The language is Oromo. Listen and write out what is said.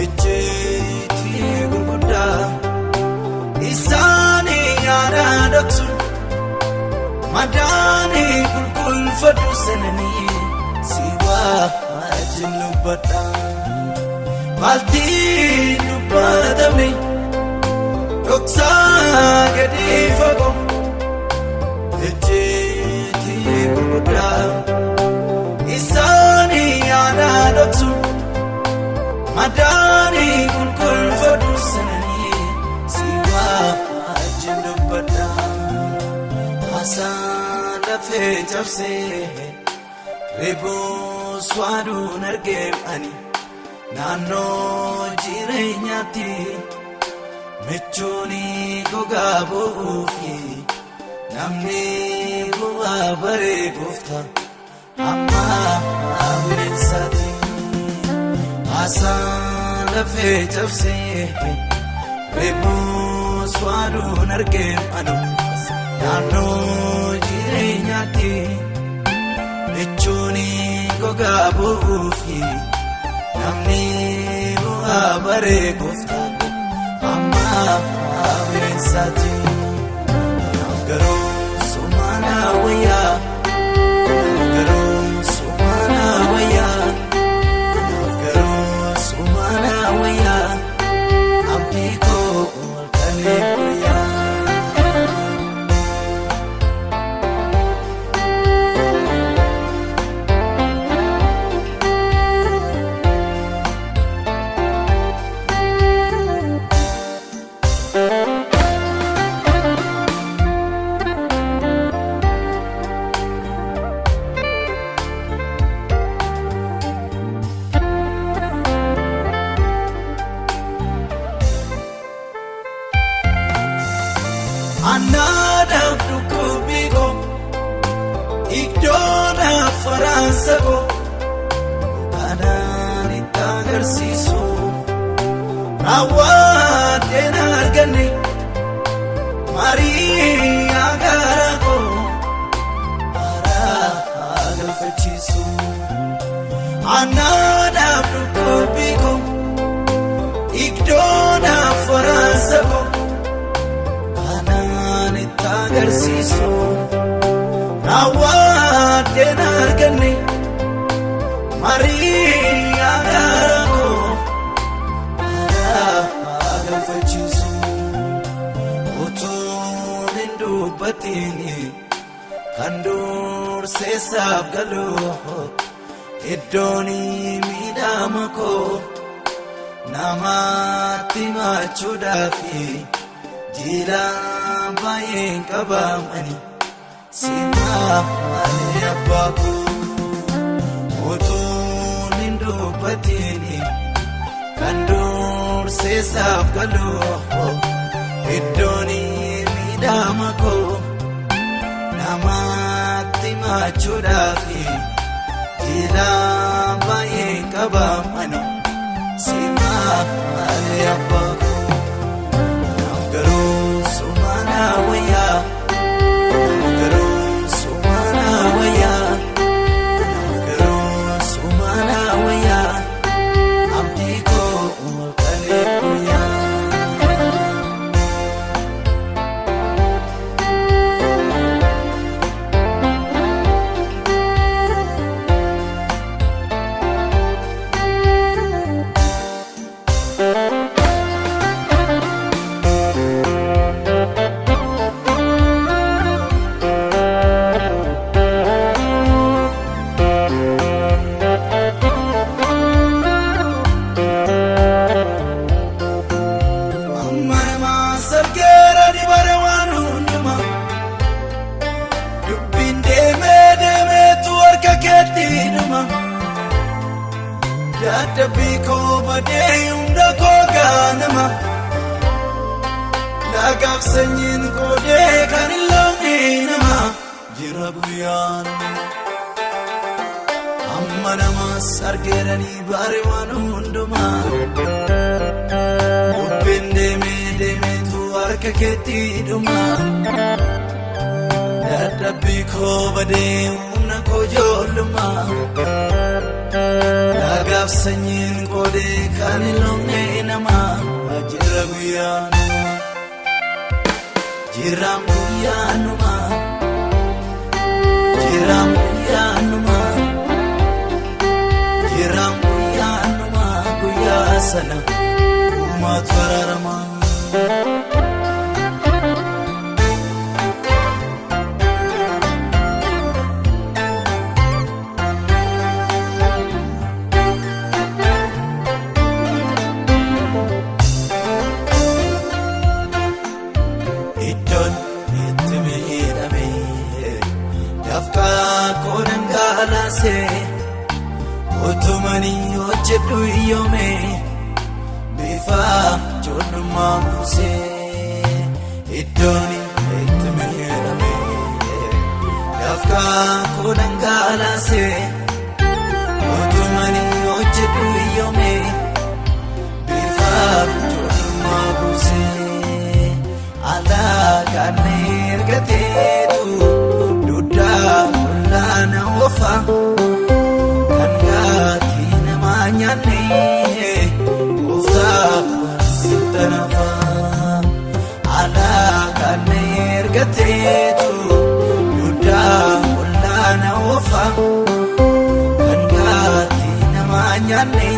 ejjeetti gurguddaa isaanii yaada dhoksun madaanii qulqulfadhu sananii si wajjin dubbadha maaltiin dubbatamne dhoksaa gadi fagoo ejjeetti gurguddaa isaanii yaada dhoksun madaanii qulqulfadhu sananii si wajjin dubbadha haasaan lafee cabsee reeboo swaaduun argeem ani naannoo jireenyaatti michuuni gogaa bo'uufi namni bu'aa baree gooftaa amma bineensaati haasaan lafee cabsee reeboo swaaduun argeem ani naannoo jireenyaatti michuuni gogaa bo'uufi namni bu'aa baree gooftaa amma bineensaati naaf garuu sumaana wayyaa naaf garuu sumaana wayyaa naaf garuu sumaana wayyaa abdii koo halkaniif guyyaa. Anaadhaaf dhukkubbii koo iddoodhaaf faraansa koo kanaan itti agarsiisu raawwateen arganne Mariyaa garaa koo haraa galfachiisu anaadhaaf dhukkubbii koo iddoodhaaf faraansa koo agarsiisu raawwateen arganne Mariyaa garaa koo haraa galfachiisu utuun hin dubbatiin kan durseessaaf galuu iddoon miidhama koo namatti machuudhaafi jilaan baay'een qabamani simaanii abbaa koo utuun hin dubbatiin kan durseessaaf galuu iddoon miidhama koo namatti machuudhaafi jilaan baay'een qabamani simaanii abbaa koo. Garuu sumaana wayyaa naaf garuu sumaana wayyaa naaf garuu sumaana wayyaa abdii koo halkaniif guyyaa. Dadhabbii koo badee hunda koo gaanama lagaaf sanyiin qoodee kan hin loonne nama jira guyyaan amma namas argeeranii baare waan hundumaa bubbeen deemeetu harka keetti dhuma dadhabbii koo badee bara kojooluma nagaaf sanyiin qoodee kan hin loonne nama jira guyyaanuma jiram guyyaanuma jiram guyyaanuma jiram guyyaanuma guyyaa sana uumaatu araarama. Iddoon itti miidhame dafqaa koodhan gaalaasee utumanii hojjedhu iyyoome bifa ijoollummaa muusee. Iddoon itti miidhame dafqaa koodhan gaalaasee utumanii hojjedhu iyyoome bifa ijoollummaa muusee. Alagaan ergateetu duddaa olaana ofa kan gaatii namaa nyaanne gooftaa barsiisa nafa. Alagaan ergateetu duddaa olaana ofa kan gaatii namaa nyaanne.